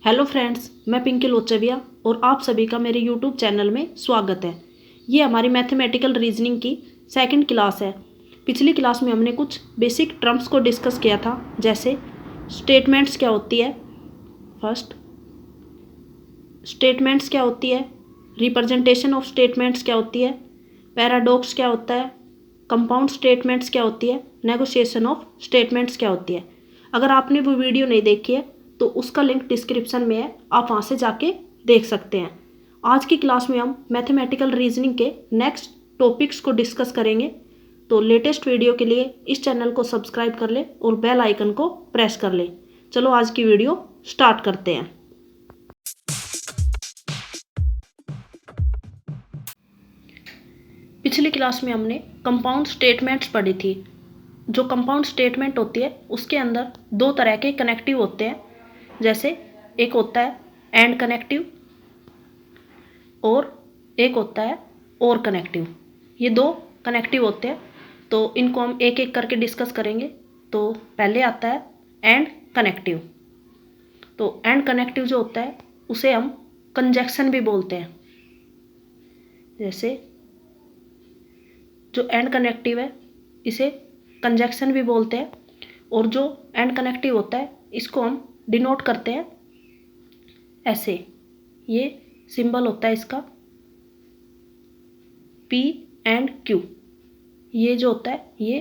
Hello friends, मैं पिंकी लोचविया और आप सभी का मेरे यूट्यूब चैनल में स्वागत है। ये हमारी मैथमेटिकल रीजनिंग की सेकंड क्लास है। पिछली क्लास में हमने कुछ बेसिक टर्म्स को डिस्कस किया था, जैसे स्टेटमेंट्स क्या होती है, फर्स्ट स्टेटमेंट्स क्या होती है, रिप्रेजेंटेशन ऑफ स्टेटमेंट्स क्या होती है, पैराडॉक्स क्या होता है, कंपाउंड स्टेटमेंट्स क्या होती है, नेगोशिएशन ऑफ स्टेटमेंट्स क्या होती है। अगर आपने वो वीडियो नहीं देखी है तो उसका लिंक डिस्क्रिप्शन में है, आप वहाँ से जाके देख सकते हैं। आज की क्लास में हम मैथमेटिकल रीजनिंग के नेक्स्ट टॉपिक्स को डिस्कस करेंगे। तो लेटेस्ट वीडियो के लिए इस चैनल को सब्सक्राइब कर ले और बेल आइकन को प्रेस कर ले। चलो आज की वीडियो स्टार्ट करते हैं। पिछली क्लास में हमने कंपाउंड स्टेटमेंट्स पढ़ी थी। जो कंपाउंड स्टेटमेंट होती है उसके अंदर दो तरह के कनेक्टिव होते हैं, जैसे एक होता है एंड कनेक्टिव और एक होता है और कनेक्टिव। ये दो कनेक्टिव होते हैं, तो इनको हम एक एक करके डिस्कस करेंगे। तो पहले आता है एंड कनेक्टिव। तो एंड कनेक्टिव जो होता है उसे हम कंजक्शन भी बोलते हैं। जैसे जो एंड कनेक्टिव है इसे कंजक्शन भी बोलते हैं, और जो एंड कनेक्टिव होता है इसको हम डिनोट करते हैं ऐसे। ये सिंबल होता है इसका P एंड Q। ये जो होता है ये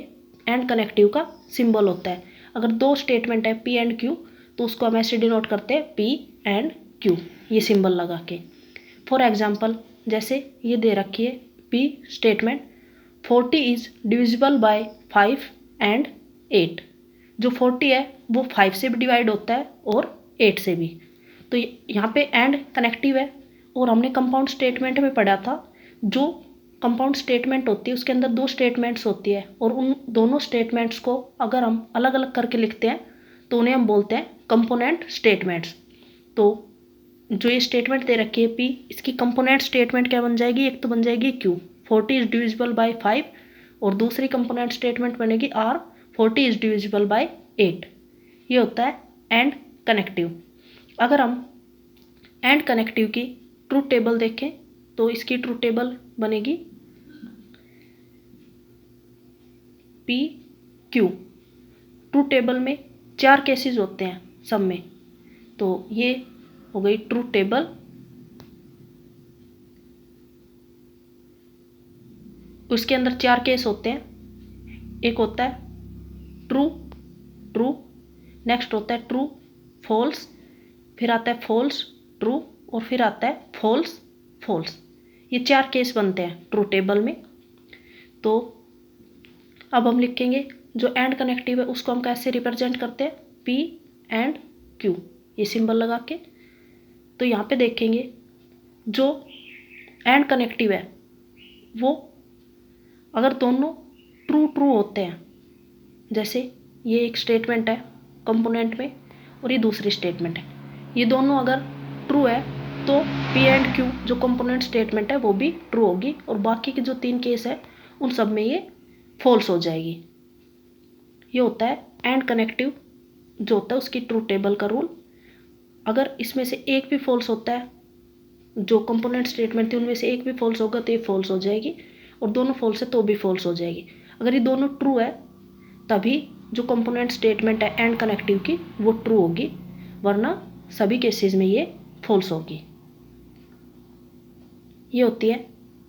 एंड कनेक्टिव का सिंबल होता है। अगर दो स्टेटमेंट है P एंड Q तो उसको हम ऐसे डिनोट करते हैं P एंड Q, ये सिंबल लगा के। फॉर एग्जाम्पल, जैसे ये दे रखी है P statement 40 is divisible by 5 and 8। जो 40 है वो 5 से भी डिवाइड होता है और 8 से भी। तो यहाँ पे एंड कनेक्टिव है। और हमने कंपाउंड स्टेटमेंट में पढ़ा था, जो कंपाउंड स्टेटमेंट होती है उसके अंदर दो स्टेटमेंट्स होती है, और उन दोनों स्टेटमेंट्स को अगर हम अलग अलग करके लिखते हैं तो उन्हें हम बोलते हैं कंपोनेंट स्टेटमेंट्स। तो जो ये स्टेटमेंट दे रखी है P, इसकी कंपोनेंट स्टेटमेंट क्या बन जाएगी? एक तो बन जाएगी Q, 40 इज डिविजिबल बाय 5, और दूसरी कंपोनेंट स्टेटमेंट बनेगी R, 40 इज डिविजिबल बाय 8। ये होता है एंड कनेक्टिव। अगर हम एंड कनेक्टिव की ट्रूथ टेबल देखें तो इसकी ट्रूथ टेबल बनेगी P Q। ट्रूथ टेबल में 4 केसेस होते हैं सब में, तो ये हो गई ट्रूथ टेबल। उसके अंदर 4 केस होते हैं। एक होता है ट्रू ट्रू, नेक्स्ट होता है ट्रू फॉल्स, फिर आता है फॉल्स ट्रू, और फिर आता है फॉल्स फॉल्स। ये 4 केस बनते हैं ट्रू टेबल में। तो अब हम लिखेंगे जो एंड कनेक्टिव है उसको हम कैसे रिप्रेजेंट करते हैं? P एंड Q, ये सिंबल लगा के। तो यहाँ पे देखेंगे जो एंड कनेक्टिव है वो अगर दोनों ट्रू ट्रू होते हैं, जैसे ये एक स्टेटमेंट है कंपोनेंट में और ये दूसरी स्टेटमेंट है, ये दोनों अगर ट्रू है तो P एंड Q जो कंपोनेंट स्टेटमेंट है वो भी ट्रू होगी, और बाकी के जो 3 केस है उन सब में ये फॉल्स हो जाएगी। ये होता है एंड कनेक्टिव जो होता है उसकी ट्रू टेबल का रूल। अगर इसमें से एक भी फॉल्स होता है, जो कंपोनेंट स्टेटमेंट थी उनमें से एक भी फॉल्स होगा तो ये फॉल्स हो जाएगी, और दोनों फॉल्स है तो भी फॉल्स हो जाएगी। अगर ये दोनों ट्रू है तभी जो कंपोनेंट स्टेटमेंट है एंड कनेक्टिव की वो ट्रू होगी, वरना सभी केसेस में ये फॉल्स होगी। ये होती है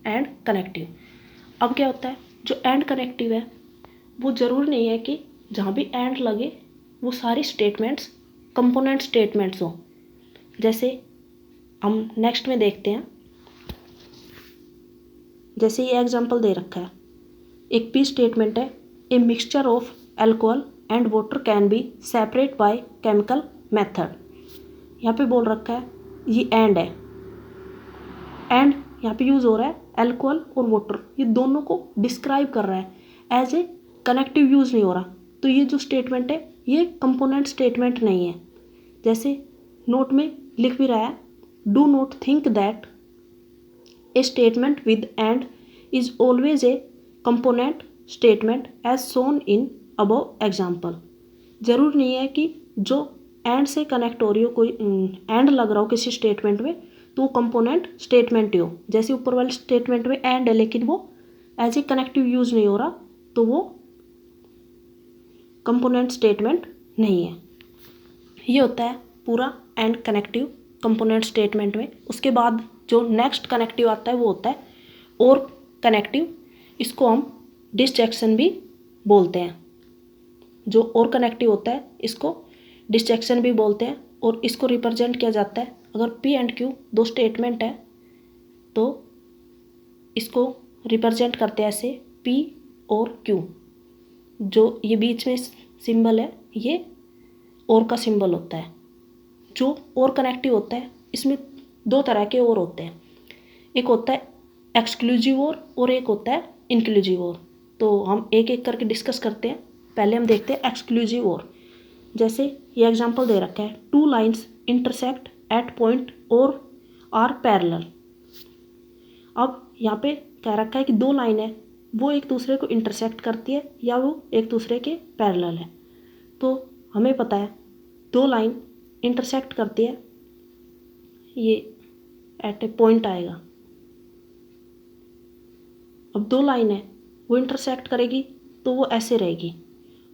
एंड कनेक्टिव। अब क्या होता है, जो एंड कनेक्टिव है वो ज़रूरी नहीं है कि जहाँ भी एंड लगे वो सारी स्टेटमेंट्स कंपोनेंट स्टेटमेंट्स हों। जैसे हम नेक्स्ट में देखते हैं, जैसे ये एग्जांपल दे रखा है, एक P स्टेटमेंट है, a mixture of alcohol and water can be separate by chemical method. यहाँ पे बोल रखा है, ये एंड है, एंड यहाँ पे यूज़ हो रहा है अल्कोहल और वाटर, ये दोनों को डिस्क्राइब कर रहा है, एज ए कनेक्टिव यूज़ नहीं हो रहा। तो ये जो स्टेटमेंट है ये कंपोनेंट स्टेटमेंट नहीं है। जैसे नोट में लिख भी रहा है, do not think that a statement with and is always a component statement as shown in above example. जरूर नहीं है कि जो एंड से कनेक्ट हो रही हो, कोई एंड लग रहा हो किसी स्टेटमेंट में, तो वो कंपोनेंट स्टेटमेंट ही हो। जैसे ऊपर वाले स्टेटमेंट में एंड है लेकिन वो एज ए कनेक्टिव यूज नहीं हो रहा, तो वो कंपोनेंट स्टेटमेंट नहीं है। ये होता है पूरा एंड कनेक्टिव कंपोनेंट स्टेटमेंट में। उसके बाद जो नेक्स्ट कनेक्टिव आता है वो होता है और कनेक्टिव। इसको हम डिसजेक्शन भी बोलते हैं। जो और कनेक्टिव होता है इसको डिसजेक्शन भी बोलते हैं, और इसको रिप्रेजेंट किया जाता है, अगर पी एंड क्यू दो स्टेटमेंट है तो इसको रिप्रेजेंट करते हैं ऐसे पी और क्यू। जो ये बीच में सिंबल है ये और का सिंबल होता है। जो और कनेक्टिव होता है इसमें दो तरह के और होते हैं, एक होता है एक्सक्लूसिव और एक होता है इंक्लूसिव और। तो हम एक एक करके डिस्कस करते हैं। पहले हम देखते हैं एक्सक्लूसिव और। जैसे ये एग्जांपल दे रखा है, 2 लाइन्स इंटरसेक्ट एट पॉइंट और आर पैरेलल। अब यहाँ पे कह रखा है कि 2 लाइन है वो एक दूसरे को इंटरसेक्ट करती है या वो एक दूसरे के पैरेलल है। तो हमें पता है 2 लाइन इंटरसेक्ट करती है, ये एट ए पॉइंट आएगा। अब 2 लाइन है वो इंटरसेक्ट करेगी तो वो ऐसे रहेगी,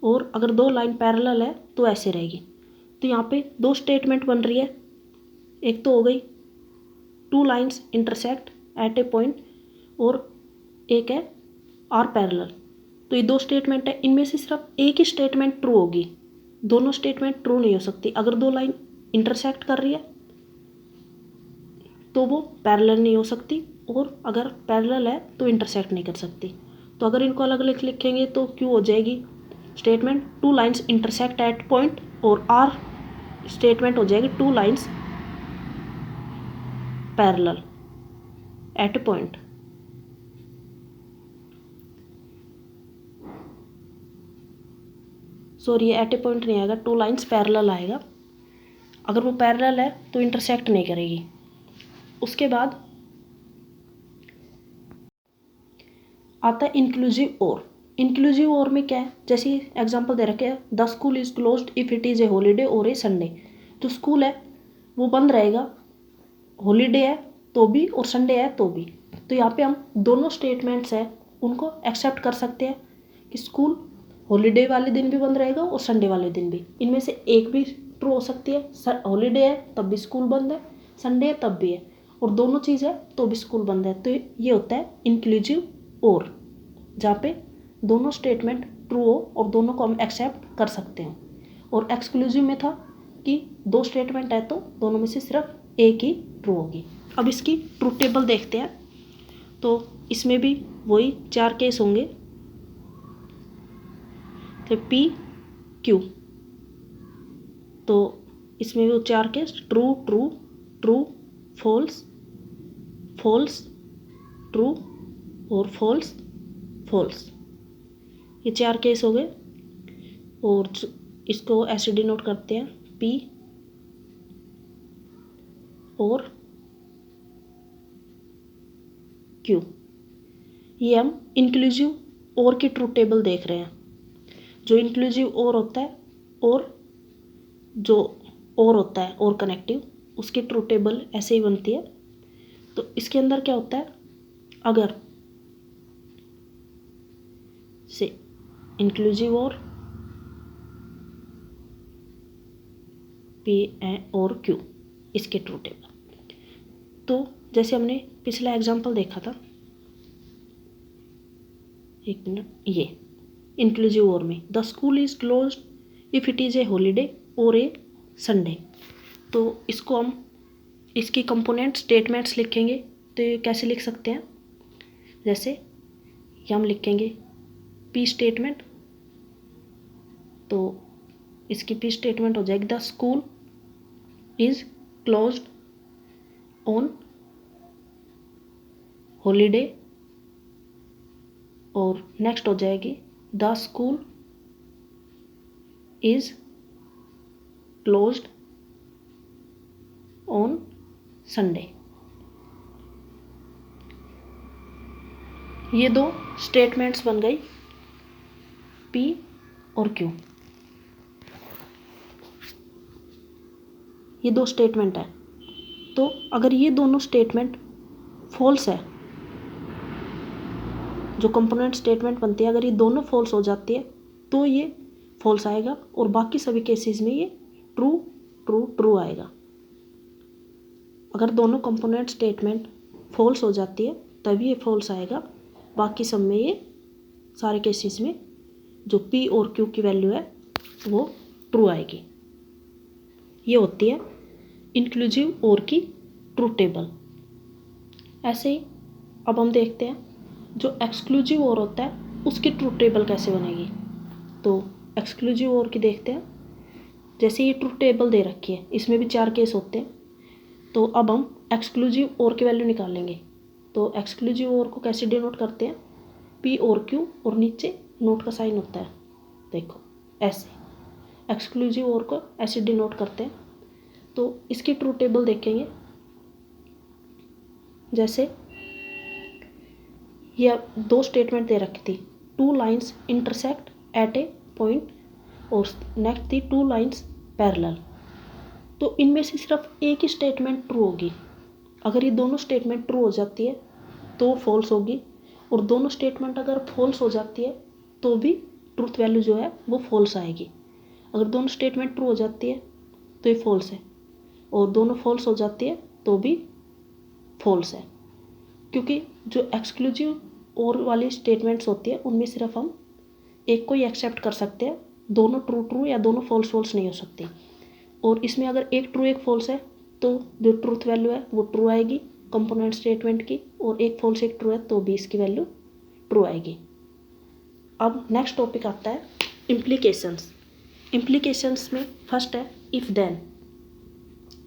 और अगर 2 लाइन पैरेलल है तो ऐसे रहेगी। तो यहाँ पे 2 स्टेटमेंट बन रही है। एक तो हो गई 2 lines intersect eight a point, और एक है आर पैरेलल। तो ये 2 स्टेटमेंट है, इनमें से सिर्फ एक ही स्टेटमेंट ट्रू होगी, दोनों स्टेटमेंट ट्रू नहीं हो सकती। अगर 2 लाइन इंटरसेक्ट कर रही है तो वो पैरेलल नहीं हो सकती, और अगर पैरेलल है तो इंटरसेक्ट नहीं कर सकती। तो अगर इनको अलग अलग लिखेंगे तो क्यों हो जाएगी statement 2 lines intersect at point, और आर स्टेटमेंट हो जाएगी 2 lines parallel at point. Sorry ये एट ए पॉइंट नहीं आएगा, 2 लाइन्स पैरेलल आएगा। अगर वो पैरेलल है तो इंटरसेक्ट नहीं करेगी। उसके बाद आता है इंक्लूसिव और। इंक्लूसिव और में क्या है, जैसे एग्जांपल दे रखे हैं, the school is closed if it is a holiday और ए संडे। जो स्कूल है वो बंद रहेगा, हॉलीडे है तो भी और संडे है तो भी। तो यहाँ पे हम दोनों स्टेटमेंट्स हैं उनको एक्सेप्ट कर सकते हैं कि स्कूल हॉलीडे वाले दिन भी बंद रहेगा और संडे वाले दिन भी। इनमें से एक भी ट्रू हो सकती है, हॉलीडे है तब भी स्कूल बंद है, संडे है तब भी है, और दोनों चीज़ है तो भी स्कूल बंद है। तो ये होता है इंक्लूसिव और, जहाँ पे दोनों स्टेटमेंट ट्रू हो और दोनों को हम एक्सेप्ट कर सकते हैं। और एक्सक्लूसिव में था कि 2 स्टेटमेंट है तो दोनों में से सिर्फ एक ही ट्रू होगी। अब इसकी ट्रूथ टेबल देखते हैं। तो इसमें भी वही 4 केस होंगे, तो पी क्यू। तो इसमें भी वो 4 case, true true true false false true और फॉल्स फॉल्स, ये 4 केस हो गए। और इसको ऐसे डिनोट करते हैं पी और क्यू। ये हम इंक्लूसिव और की ट्रूथ टेबल देख रहे हैं। जो इंक्लूसिव और होता है और जो और होता है और कनेक्टिव, उसकी ट्रूथ टेबल ऐसे ही बनती है। तो इसके अंदर क्या होता है, अगर से इंक्लूसिव और पी और क्यू, इसके ट्रूथ टेबल। तो जैसे हमने पिछला एग्जांपल देखा था, एक मिनट, ये इंक्लूसिव और में the school is closed if it is a holiday और ए संडे। तो इसको हम इसकी कंपोनेंट स्टेटमेंट्स लिखेंगे। तो ये कैसे लिख सकते हैं, जैसे ये हम लिखेंगे पी स्टेटमेंट। तो इसकी पी स्टेटमेंट हो जाएगी the school is closed on holiday, और नेक्स्ट हो जाएगी the school is closed on Sunday. ये 2 स्टेटमेंट्स बन गई पी और क्यू। ये दो स्टेटमेंट है। तो अगर ये दोनों स्टेटमेंट फॉल्स है, जो कंपोनेंट स्टेटमेंट बनती है, अगर ये दोनों फॉल्स हो जाती है तो ये फॉल्स आएगा, और बाकी सभी केसेस में ये ट्रू ट्रू ट्रू आएगा। अगर दोनों कंपोनेंट स्टेटमेंट फॉल्स हो जाती है तभी ये फॉल्स आएगा, बाकी सब में ये सारे केसेस में जो P और Q की वैल्यू है वो ट्रू आएगी। ये होती है इंक्लूसिव और की ट्रूथ टेबल। ऐसे ही अब हम देखते हैं जो एक्सक्लूसिव और होता है उसकी ट्रूथ टेबल कैसे बनेगी। तो एक्सक्लूसिव और की देखते हैं। जैसे ये ट्रूथ टेबल दे रखी है, इसमें भी 4 केस होते हैं। तो अब हम एक्सक्लूसिव और की वैल्यू निकालेंगे। तो एक्सक्लूसिव और को कैसे डिनोट करते हैं, P और Q और नीचे नोट का साइन होता है, देखो ऐसे एक्सक्लूसिव और को ऐसे डिनोट करते हैं। तो इसकी ट्रूथ टेबल देखेंगे। जैसे ये 2 स्टेटमेंट दे रखी थी, 2 lines intersect eight a point, और नेक्स्ट थी 2 लाइन्स पैरेलल। तो इनमें से सिर्फ एक ही स्टेटमेंट ट्रू होगी। अगर ये दोनों स्टेटमेंट ट्रू हो जाती है तो फॉल्स होगी, और दोनों स्टेटमेंट अगर फॉल्स हो जाती है तो भी ट्रूथ वैल्यू जो है वो फॉल्स आएगी। अगर दोनों स्टेटमेंट ट्रू हो जाती है तो ये फॉल्स है, और दोनों फॉल्स हो जाती है तो भी फॉल्स है। क्योंकि जो एक्सक्लूसिव और वाली स्टेटमेंट्स होती है उनमें सिर्फ हम एक को ही एक्सेप्ट कर सकते हैं, दोनों ट्रू ट्रू या दोनों फॉल्स फॉल्स नहीं हो सकती। और इसमें अगर एक ट्रू एक फॉल्स है तो जो ट्रूथ वैल्यू है वो ट्रू आएगी कंपोनेंट स्टेटमेंट की, और एक फॉल्स एक ट्रू है तो भी इसकी वैल्यू ट्रू आएगी। अब नेक्स्ट टॉपिक आता है इम्प्लीकेशंस। इम्प्लीकेशंस में फर्स्ट है इफ़ देन।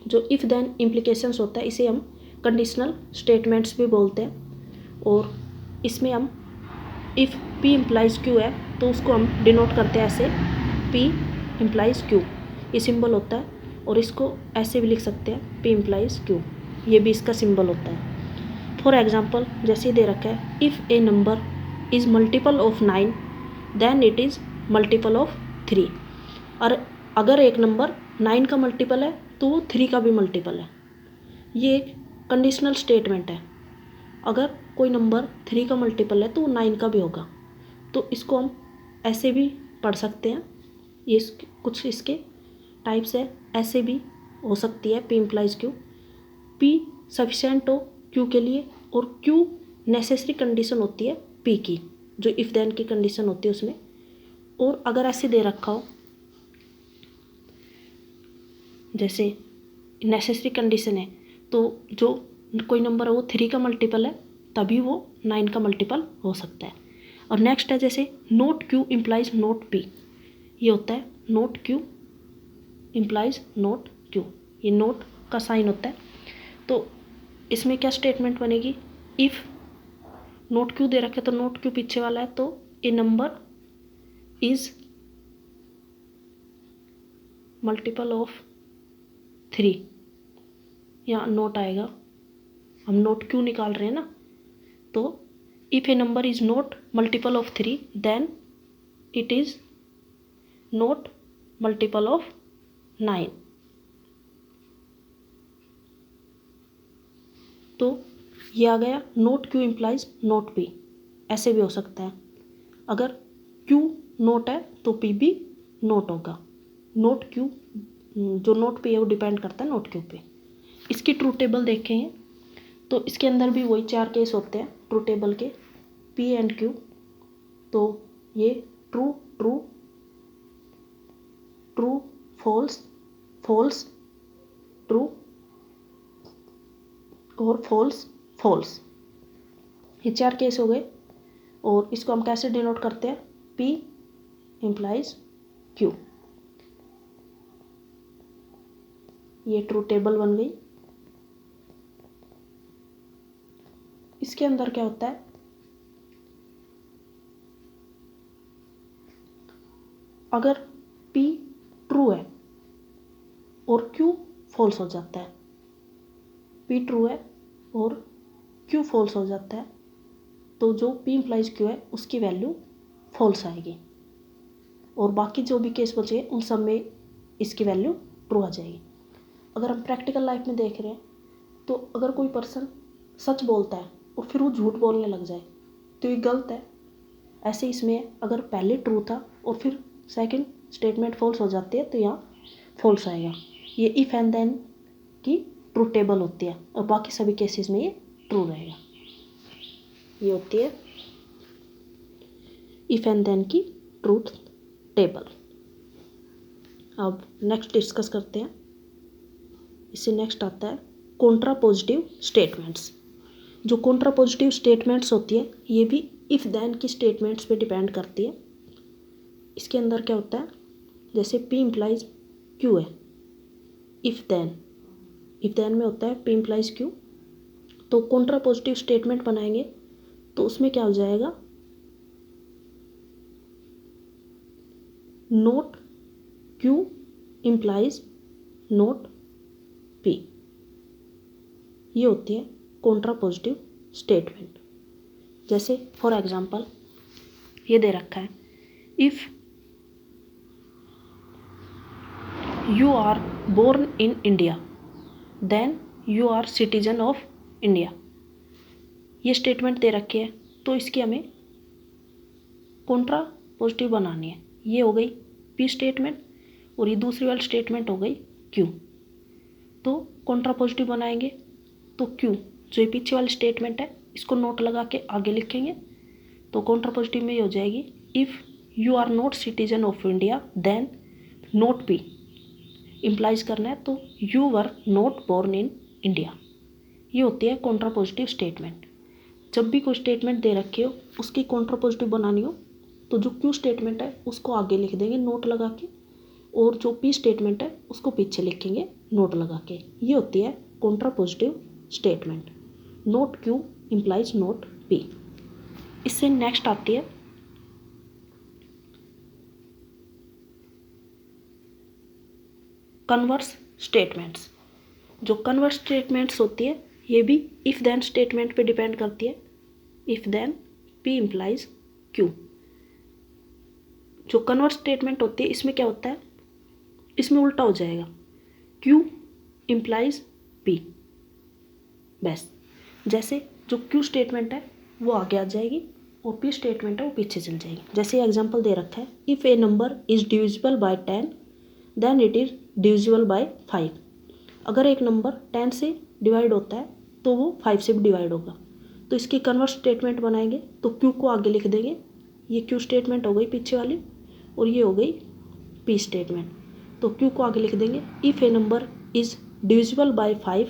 जो इफ़ देन इम्प्लीकेशंस होता है इसे हम कंडीशनल स्टेटमेंट्स भी बोलते हैं। और इसमें हम इफ़ P इम्प्लाइज Q है तो उसको हम डिनोट करते हैं ऐसे, P इम्प्लाइज Q, ये सिंबल होता है। और इसको ऐसे भी लिख सकते हैं P इम्प्लाइज Q, ये भी इसका सिंबल होता है। फॉर एग्जाम्पल जैसे दे रखा है, if a number is multiple of 9 then it is multiple of 3। और अगर एक नंबर 9 का मल्टीपल है तो वो 3 का भी मल्टीपल है। ये एक कंडीशनल स्टेटमेंट है। अगर कोई नंबर 3 का मल्टीपल है तो वो 9 का भी होगा। तो इसको हम ऐसे भी पढ़ सकते हैं। ये कुछ इसके टाइप्स है, ऐसे भी हो सकती है P implies Q। P sufficient हो Q के लिए, और Q नेसेसरी कंडीशन होती है P की, जो इफ़ देन की कंडीशन होती है उसमें। और अगर ऐसे दे रखा हो, जैसे नेसेसरी कंडीशन है तो जो कोई नंबर है वो 3 का मल्टीपल है तभी वो 9 का मल्टीपल हो सकता है। और नेक्स्ट है जैसे note Q implies not P। ये होता है note Q implies note Q, ये नोट का साइन होता है। तो इसमें क्या स्टेटमेंट बनेगी, इफ़ नोट Q दे रखे तो नोट Q पीछे वाला है तो ए नंबर इज मल्टीपल ऑफ 3, यहाँ नोट आएगा, हम नोट Q निकाल रहे हैं ना। तो if a number is not multiple of 3 then it is not multiple of 9। तो ये आ गया not Q implies not P। ऐसे भी हो सकता है, अगर Q नोट है तो P भी नोट होगा। नोट Q, जो नोट P है वो डिपेंड करता है नोट Q पे। इसकी ट्रूथ टेबल देखेंगे तो इसके अंदर भी वही 4 केस होते हैं ट्रूथ टेबल के, P एंड Q। तो ये true true true false false true और फॉल्स फॉल्स, ये 4 केस हो गए। और इसको हम कैसे डिनोट करते हैं, P इम्प्लाइज Q। ये ट्रूथ टेबल बन गई। इसके अंदर क्या होता है, अगर P ट्रू है और Q फॉल्स हो जाता है, P ट्रू है और Q फॉल्स हो जाता है, तो जो P इम्प्लाइज Q है उसकी वैल्यू फॉल्स आएगी। और बाकी जो भी केस बचे उन सब में इसकी वैल्यू ट्रू आ जाएगी। अगर हम प्रैक्टिकल लाइफ में देख रहे हैं तो अगर कोई पर्सन सच बोलता है और फिर वो झूठ बोलने लग जाए तो ये गलत है। ऐसे इसमें अगर पहले ट्रू था और फिर सेकंड स्टेटमेंट फॉल्स हो जाती है तो यहाँ फॉल्स आएगा। ये इफ़ एंड देन की ट्रू टेबल होती है और बाकी सभी केसेस में ये ट्रू रहेगा। ये होती है इफ़ एंड देन की ट्रूथ टेबल। अब नेक्स्ट डिस्कस करते हैं। इससे नेक्स्ट आता है कॉन्ट्रा पॉजिटिव स्टेटमेंट्स। जो कॉन्ट्रा पॉजिटिव स्टेटमेंट्स होती है ये भी इफ़ देन की स्टेटमेंट्स पे डिपेंड करती है। इसके अंदर क्या होता है, जैसे P इम्प्लाइज Q है, इफ़ देन में होता है P इम्प्लाइज Q। तो कॉन्ट्रा पॉजिटिव स्टेटमेंट बनाएंगे तो उसमें क्या हो जाएगा, note Q implies not P। ये होती है कॉन्ट्रा पॉजिटिव स्टेटमेंट। जैसे फॉर एग्जांपल ये दे रखा है, if you are born in India then you are citizen of India. ये स्टेटमेंट दे रखी है तो इसकी हमें कॉन्ट्रा पॉजिटिव बनानी है। ये हो गई P स्टेटमेंट और ये दूसरी वाली स्टेटमेंट हो गई Q। तो कॉन्ट्रा पॉजिटिव बनाएंगे तो Q जो ये पीछे वाली स्टेटमेंट है इसको नोट लगा के आगे लिखेंगे तो कॉन्ट्रा पॉजिटिव में ये हो जाएगी, if you are not citizen of India then not P implies करना है तो you were not born in India. ये होती है कॉन्ट्रा पॉजिटिव स्टेटमेंट। जब भी कोई स्टेटमेंट दे रखी हो उसकी कॉन्ट्रा पॉजिटिव बनानी हो तो जो Q स्टेटमेंट है उसको आगे लिख देंगे नोट लगा के और जो P स्टेटमेंट है उसको पीछे लिखेंगे नोट लगा के। ये होती है contrapositive statement. Not Q implies not P। इससे नेक्स्ट आती है कन्वर्स स्टेटमेंट्स। जो कन्वर्स स्टेटमेंट्स होती है ये भी इफ़ देन स्टेटमेंट पे डिपेंड करती है। If then P implies Q। जो कन्वर्स स्टेटमेंट होती है इसमें क्या होता है, इसमें उल्टा हो जाएगा, Q इम्प्लाइज P। बस जैसे जो Q स्टेटमेंट है वो आगे आ जाएगी और P स्टेटमेंट है वो पीछे चल जाएगी। जैसे एग्जांपल दे रखा है, if a number is divisible by 10 then it is divisible by 5। अगर एक नंबर 10 से डिवाइड होता है तो वो 5 से भी डिवाइड होगा। तो इसकी कन्वर्स स्टेटमेंट बनाएंगे तो Q को आगे लिख देंगे, ये Q स्टेटमेंट हो गई पीछे वाली और ये हो गई P स्टेटमेंट। तो Q को आगे लिख देंगे, if a number is divisible by 5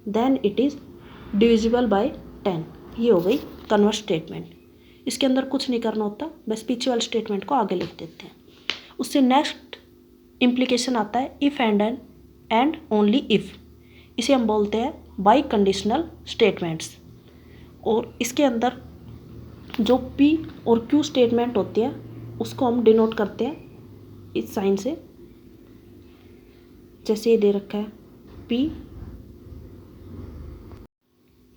then it is divisible by 10। ये हो गई कन्वर्स स्टेटमेंट। इसके अंदर कुछ नहीं करना होता, बस पीछे वाले स्टेटमेंट को आगे लिख देते हैं। उससे नेक्स्ट इम्प्लीकेशन आता है इफ़ एंड ओनली इफ़। इसे हम बोलते हैं बाई कंडीशनल स्टेटमेंट्स। और इसके अंदर जो P और Q स्टेटमेंट होती है उसको हम डिनोट करते हैं इस साइन से। जैसे ये दे रखा है P,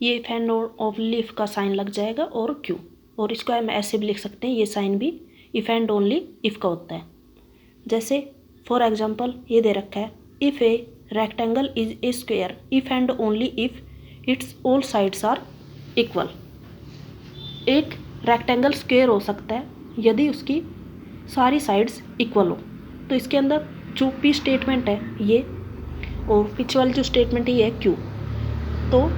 ये इफ एंड ओनली इफ का साइन लग जाएगा और Q, और इसको हम ऐसे भी लिख सकते हैं, ये साइन भी इफ एंड ओनली इफ का होता है। जैसे फॉर एग्जांपल ये दे रखा है, if a rectangle is a square if and only if its all sides are equal. एक रेक्टेंगल स्क्वायर हो सकता है यदि उसकी सारी साइड्स इक्वल हो। तो इसके अंदर जो P स्टेटमेंट है ये और पीछे वाली जो स्टेटमेंट है ये है Q। तो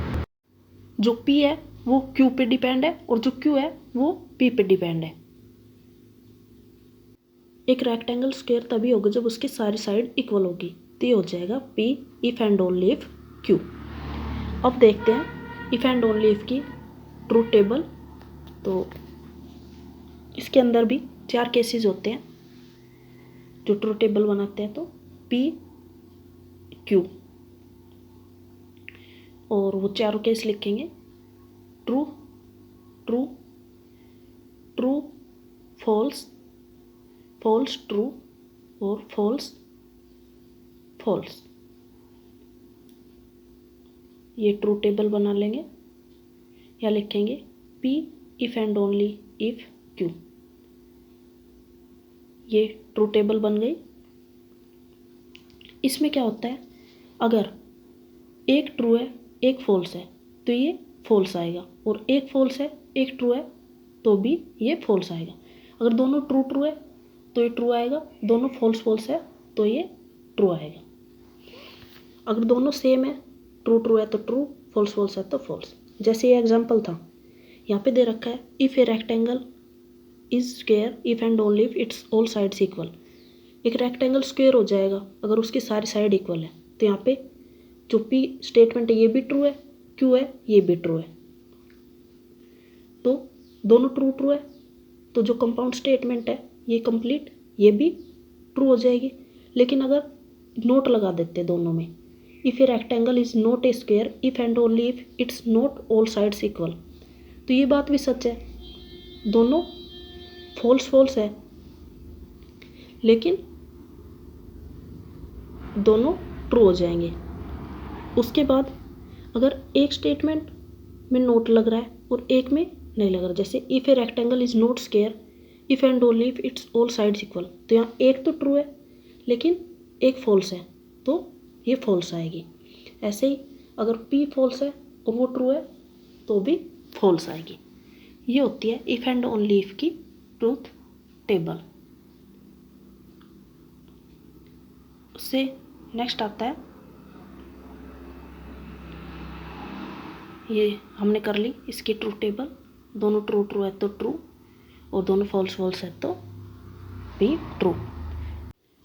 जो P है वो Q पे डिपेंड है और जो Q है वो P पे डिपेंड है। एक रेक्टेंगल स्क्वायर तभी होगा जब उसकी सारी साइड इक्वल होगी, तो ये हो जाएगा P if and only if Q। अब देखते हैं इफ एंड ओनली इफ की ट्रू टेबल। तो इसके अंदर भी 4 केसेस होते हैं जो ट्रू टेबल बनाते हैं। तो P Q और वो चारों केस लिखेंगे, true true true false false true और फॉल्स फॉल्स। ये ट्रू टेबल बना लेंगे या लिखेंगे P if and only if Q। ये ट्रू टेबल बन गई। इसमें क्या होता है, अगर एक ट्रू है एक फॉल्स है तो ये फॉल्स आएगा, और एक फॉल्स है एक ट्रू है तो भी ये फॉल्स आएगा। अगर दोनों ट्रू ट्रू है तो ये ट्रू आएगा, दोनों फॉल्स फॉल्स है तो ये ट्रू आएगा। अगर दोनों सेम है, ट्रू ट्रू है तो ट्रू, फॉल्स फॉल्स है तो फॉल्स। जैसे ये एग्जांपल था, यहाँ पे दे रखा है if a rectangle is square if and only if its all sides equal. एक रेक्टेंगल स्क्वायर हो जाएगा अगर उसकी सारी साइड इक्वल है। तो यहाँ पे जो पी स्टेटमेंट है ये भी ट्रू है, क्यू है ये भी ट्रू है, तो दोनों ट्रू ट्रू है, तो जो कंपाउंड स्टेटमेंट है ये कंप्लीट, ये भी ट्रू हो जाएगी। लेकिन अगर नोट लगा देते दोनों में, if a rectangle is not a square if and only if it's not all sides equal, तो ये बात भी सच है, दोनों फॉल्स फॉल्स है लेकिन दोनों ट्रू हो जाएंगे। उसके बाद अगर एक स्टेटमेंट में नोट लग रहा है और एक में नहीं लग रहा, जैसे if a rectangle is not square if and only if its all sides equal, तो यहाँ एक तो ट्रू है लेकिन एक फॉल्स है तो ये फॉल्स आएगी। ऐसे ही अगर पी फॉल्स है और वो ट्रू है तो भी फॉल्स आएगी। ये होती है इफ़ एंड ओनली इफ की ट्रूथ टेबल। उससे नेक्स्ट आता है, ये हमने कर ली इसकी ट्रूथ टेबल, दोनों ट्रू ट्रू है तो ट्रू और दोनों फॉल्स फॉल्स है तो भी ट्रू।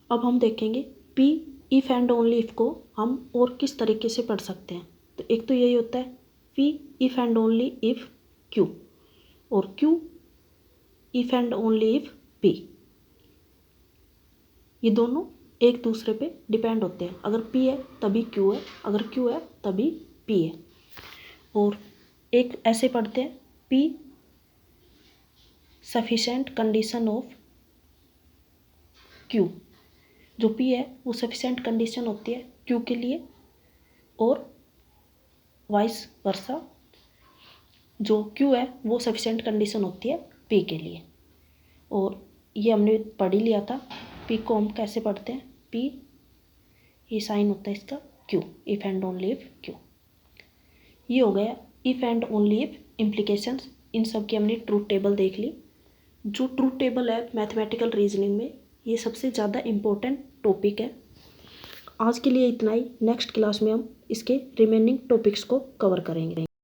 अब हम देखेंगे P if and only if को हम और किस तरीके से पढ़ सकते हैं। तो एक तो यही होता है P if and only if Q, और Q if and only if P. ये दोनों एक दूसरे पे डिपेंड होते हैं, अगर पी है तभी क्यू है, अगर क्यू है तभी पी है। और एक ऐसे पढ़ते हैं P sufficient condition of Q, जो पी है वो सफिशेंट कंडीशन होती है क्यू के लिए, और वाइस वर्सा जो क्यू है वो सफिशेंट कंडीशन होती है पी के लिए। और ये हमने पढ़ ही लिया था, पी को हम कैसे पढ़ते हैं, पी ये साइन होता है इसका Q, if and only if Q. ये हो गया if and only if implications. इन सब की हमने ट्रूथ टेबल देख ली। जो ट्रूथ टेबल है मैथमेटिकल रीजनिंग में ये सबसे ज़्यादा इम्पोर्टेंट टॉपिक है। आज के लिए इतना ही, नेक्स्ट क्लास में हम इसके रिमेनिंग टॉपिक्स को कवर करेंगे।